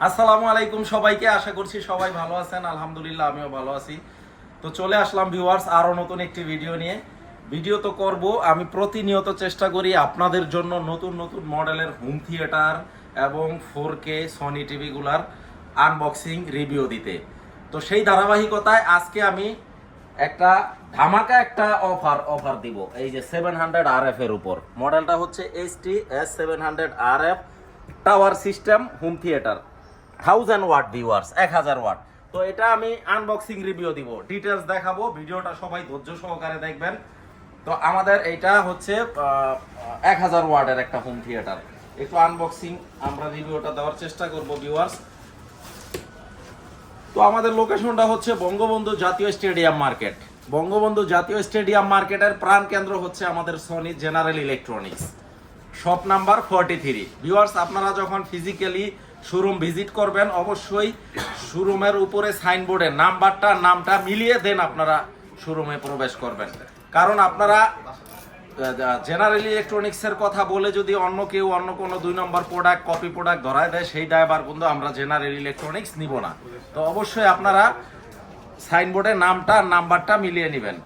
আসসালামু আলাইকুম সবাইকে, আশা করছি সবাই ভালো আছেন। আলহামদুলিল্লাহ আমিও ভালো আছি। তো চলে আসলাম ভিউয়ার্স আরো নতুন একটি ভিডিও নিয়ে। ভিডিও তো করব, আমি প্রতিনিয়ত চেষ্টা করি আপনাদের জন্য নতুন নতুন মডেলের হোম থিয়েটার এবং 4K সনি টিভিগুলার আনবক্সিং রিভিউ দিতে। তো সেই ধারাবাহিকতায় আজকে আমি একটা ধামাকা একটা অফার দিব এই যে 700 RF এর উপর। মডেলটা হচ্ছে HT S700 RF tower system home theatre 1000 watt viewers, 1000 watt. তো এটা আমি আনবক্সিং রিভিউ দিব, ডিটেলস দেখাবো, ভিডিওটা সবাই ধৈর্য সহকারে দেখবেন। তো আমাদের এইটা হচ্ছে 1000 ওয়াটের একটা হোম থিয়েটার। একটু আনবক্সিং আমরা রিভিউটা দেওয়ার চেষ্টা করব ভিউয়ার্স। তো আমাদের লোকেশনটা হচ্ছে বঙ্গবন্ধু জাতীয় স্টেডিয়াম মার্কেট। বঙ্গবন্ধু জাতীয় স্টেডিয়াম মার্কেটের প্রাণ কেন্দ্র হচ্ছে আমাদের Sony general electronics, shop number 43। Viewers, আপনারা যখন ফিজিক্যালি শোরুম ভিজিট করবেন অবশ্যই শোরুমের উপরে সাইনবোর্ডে নামটা মিলিয়ে দেন আপনারা শোরুমে প্রবেশ করবেন। কারণ আপনারা জেনারেল ইলেকট্রনিক্সের কথা বলে যদি অন্য কেউ অন্য কোনো 2 নম্বর প্রোডাক্ট কপি প্রোডাক্ট ধরায় দেয়, সেই দায়ভার কিন্তু আমরা জেনারেল ইলেকট্রনিক্স নিব না। তো অবশ্যই আপনারা সাইনবোর্ডে নাম্বারটা মিলিয়ে নেবেন।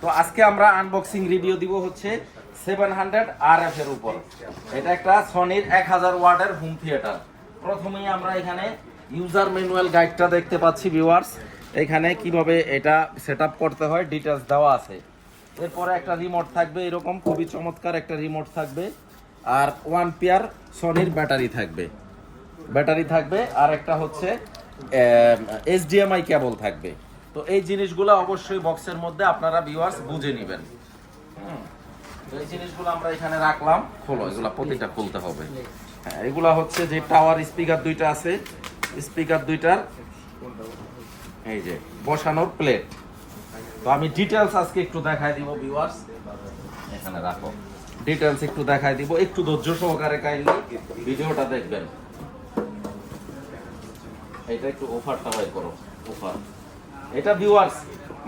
তো আজকে আমরা আনবক্সিং রিভিউ দিব হচ্ছে 700 RF এর উপর। এটা একটা সনির 1000 ওয়াটের হোম থিয়েটার। প্রথমেই আমরা এখানে ইউজার ম্যানুয়াল গাইডটা দেখতে পাচ্ছি ভিউয়ার্স। এখানে কিভাবে এটা সেটআপ করতে হয় ডিটেইলস দেওয়া আছে। এরপরে একটা রিমোট থাকবে, এরকম খুবই চমৎকার একটা রিমোট থাকবে। আর 1 পেয়ার সনির ব্যাটারি থাকবে আর একটা হচ্ছে HDMI কেবল থাকবে। তো এই জিনিসগুলো অবশ্যই বক্সের মধ্যে আপনারা ভিউয়ার্স বুঝে নেবেন। তো এই জিনিসগুলো আমরা এখানে রাখলাম, খোলো, এগুলা প্রতিটা খুলতে হবে। হ্যাঁ, এগুলা হচ্ছে যে টাওয়ার স্পিকার দুইটা আছে, স্পিকার দুইটার এই যে বসানোর প্লেট। তো আমি ডিটেইলস আজকে একটু দেখাই দিব ভিউয়ার্স, এখানে রাখো, ডিটেইলস একটু দেখাই দিব, একটু ধৈর্য সহকারে কাইন্ডলি ভিডিওটা দেখবেন। এটা একটু অফারটা হয় করো, অফার। এটা ভিউয়ার্স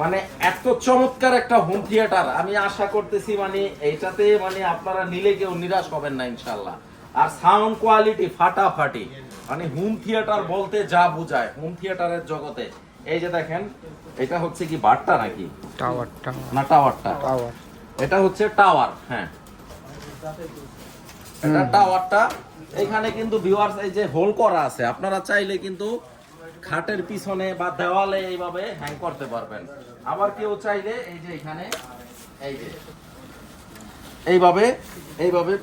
মানে এত চমৎকার একটা হোম থিয়েটার, আমি আশা করতেছি মানে এইটাতে মানে আপনারা নিলে কেউ নিরাশ হবেন না ইনশাআল্লাহ। আর সাউন্ড কোয়ালিটি ফাটাফাটি, মানে হোম থিয়েটার বলতে যা বোঝায় হোম থিয়েটারের জগতে। এই যে দেখেন, এটা হচ্ছে কি বারটা নাকি টাওয়ারটা? এটা হচ্ছে টাওয়ার। হ্যাঁ, এটা টাওয়ারটা। এখানে কিন্তু ভিউয়ার্স এই যে হোল করা আছে, আপনারা চাইলে কিন্তু খাটের পিছনে বা দেওয়ালে এইভাবে হ্যাং করতে পারবেন। আবার কেউ চাইলে এই যে এখানে এই যে এইভাবে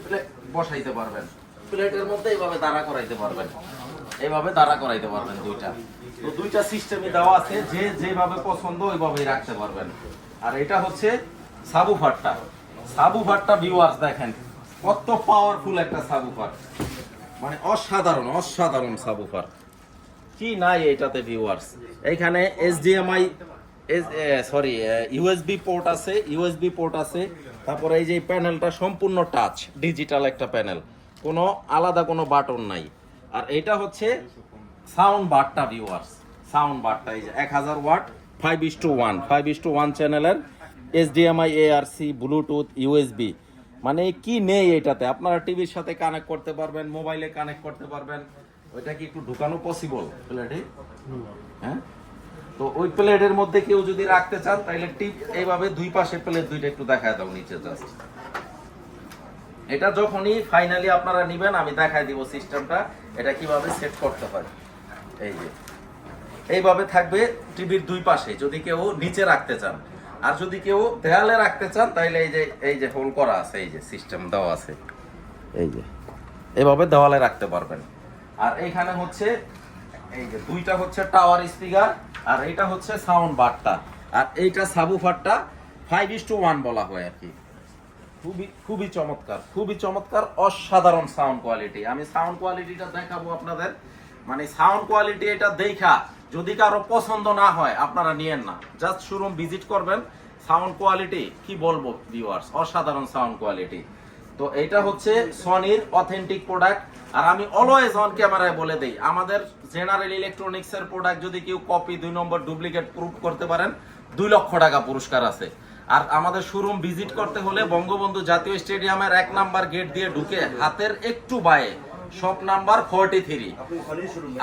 বসাইতে পারবেন, প্লেটের মধ্যে এইভাবে দাঁড়া করাইতে পারবেন, দুইটা। তো দুইটা সিস্টেমই দেওয়া আছে, যে যেভাবে পছন্দ ওইভাবেই রাখতে পারবেন। আর এটা হচ্ছে সাবুফারটা ভিউয়ার্স দেখেন কত পাওয়ারফুল একটা সাবুফার, মানে অসাধারণ সাবুফার। কি নাই এটাতে ভিউয়ার্স, এইখানে ইউএসবি পোর্ট আছে। তারপরে এই যে প্যানেলটা সম্পূর্ণ টাচ ডিজিটাল একটা প্যানেল, কোনো আলাদা কোনো বাটন নাই। আর এটা হচ্ছে সাউন্ড বারটা ভিউয়ার্স, এই যে 1000 ওয়াট 5:1 চ্যানেলের HDMI ARC ব্লুটুথ USB। মানে কি নেই এটাতে, আপনারা টিভির সাথে কানেক্ট করতে পারবেন, মোবাইলে কানেক্ট করতে পারবেন। ওইটা কি একটু ঢুকানো পসিবল প্লেটে? হ্যাঁ, তো ওই প্লেটের মধ্যে কেউ যদি রাখতে চান তাহলে টিপ এইভাবে দুই পাশে প্লেট দুইটা একটু দেখায় দাও নিচে জাস্ট। এটা যখনই ফাইনালি আপনারা নেবেন আমি দেখাই দিব সিস্টেমটা, এটা কিভাবে সেট করতে হয়। এই যে এইভাবে থাকবে টিভির দুই পাশে, যদি কেউ নিচে রাখতে চান। আর যদি কেউ দেয়ালে রাখতে চান তাহলে এই যে হোল করা আছে, এই যে সিস্টেম দেওয়া আছে, এই যে এইভাবে দেওয়ালে রাখতে পারবেন। আর এইখানে হচ্ছে এই যে দুইটা হচ্ছে টাওয়ার স্পিকার, আর এইটা হচ্ছে সাউন্ড বারটা, আর এইটা সাবুফারটা 5:1 বলা হয় আর কি। খুবই চমৎকার অসাধারণ সাউন্ড কোয়ালিটি। আমি সাউন্ড কোয়ালিটিটা দেখাবো আপনাদের, মানে সাউন্ড কোয়ালিটি এটা দেখা যদি কারো পছন্দ না হয় আপনারা নিয়েন না, জাস্ট শোরুম ভিজিট করবেন। সাউন্ড কোয়ালিটি কি বলবো ভিউয়ার্স, অসাধারণ সাউন্ড কোয়ালিটি। তো এটা হচ্ছে সনির অথেন্টিক প্রোডাক্ট। আর আমি অলওয়েজ অন ক্যামেরায় বলে দেই, আমাদের জেনারেল ইলেকট্রনিক্স এর প্রোডাক্ট যদি কেউ কপি 2 নম্বর ডুপ্লিকেট প্রুফ করতে পারেন 2 লক্ষ টাকা পুরস্কার আছে। আর আমাদের শোরুম ভিজিট করতে হলে বঙ্গবন্ধু জাতীয় স্টেডিয়ামের 1 নাম্বার গেট দিয়ে ঢুকে হাতের একটু বায়ে শপ নাম্বার 43।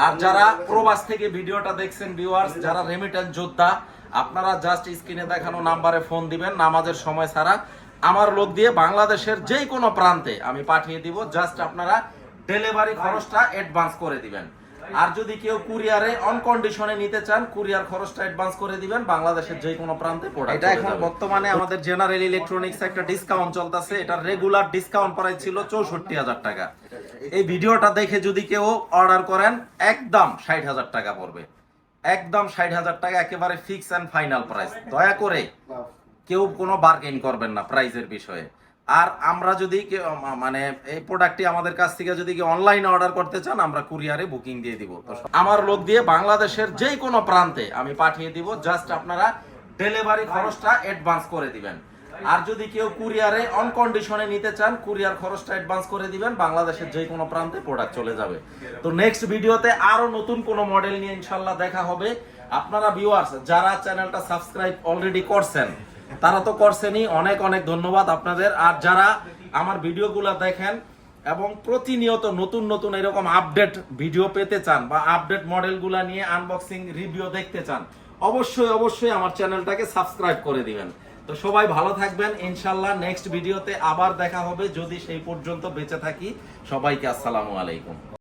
আর যারা প্রবাস থেকে ভিডিওটা দেখছেন ভিউয়ার্স, যারা রেমিটেন্স যোদ্ধা, আপনারা জাস্ট স্ক্রিনে দেখানো নাম্বারে ফোন দিবেন নামাজের সময় ছাড়া। আমার লোক দিয়ে বাংলাদেশের যে কোনো প্রান্তে আমি পাঠিয়ে দিব, জাস্ট আপনারা ডেলিভারি খরচটা অ্যাডভান্স করে দিবেন। আর যদি কেউ কুরিয়ারে অন কন্ডিশনে নিতে চান, কুরিয়ার খরচটা অ্যাডভান্স করে দিবেন বাংলাদেশের যে কোনো প্রান্তে প্রোডাক্ট। এটা এখন বর্তমানে আমাদের জেনারেল ইলেকট্রনিক্স একটা ডিসকাউন্ট চলতেছে। এটা রেগুলার ডিসকাউন্ট প্রাইস ছিল 64,000 টাকা। এই ভিডিওটা দেখে যদি কেউ অর্ডার করেন, একদম 60,000 টাকা পড়বে, একদম 60,000 টাকা, একেবারে ফিক্স এন্ড ফাইনাল প্রাইস। দয়া করে কেউ কোনো বার্গেন করবেন না প্রাইসের বিষয়ে। আর আমরা যদি মানে এই প্রোডাক্টটি আমাদের কাছ থেকে যদি কেউ অনলাইনে অর্ডার করতে চান, আমরা কুরিয়ারে বুকিং দিয়ে দিব। তো আমার লোক দিয়ে বাংলাদেশের যে কোনো প্রান্তে আমি পাঠিয়ে দিব, জাস্ট আপনারা ডেলিভারি খরচটা অ্যাডভান্স করে দিবেন। আর যদি কেউ কুরিয়ারে অন কন্ডিশনে নিতে চান, কুরিয়ার খরচটা অ্যাডভান্স করে দিবেন, বাংলাদেশের যে কোনো প্রান্তে প্রোডাক্ট চলে যাবে। তো নেক্সট ভিডিওতে আরো নতুন কোনো মডেল নিয়ে ইনশাআল্লাহ দেখা হবে। আপনারা ভিউয়ার্স যারা চ্যানেলটা সাবস্ক্রাইব অলরেডি করছেন, তারা তো করছেনই, অনেক অনেক ধন্যবাদ আপনাদের। আর যারা আমার ভিডিওগুলো দেখেন এবং প্রতিনিয়ত নতুন নতুন এরকম আপডেট ভিডিও পেতে চান বা আপডেট মডেলগুলো নিয়ে আনবক্সিং রিভিউ দেখতে চান, অবশ্যই অবশ্যই আমার চ্যানেলটাকে সাবস্ক্রাইব করে দিবেন। তো সবাই ভালো থাকবেন, ইনশাআল্লাহ নেক্সট ভিডিওতে আবার দেখা হবে যদি সেই পর্যন্ত বেঁচে থাকি। সবাইকে আসসালামু আলাইকুম।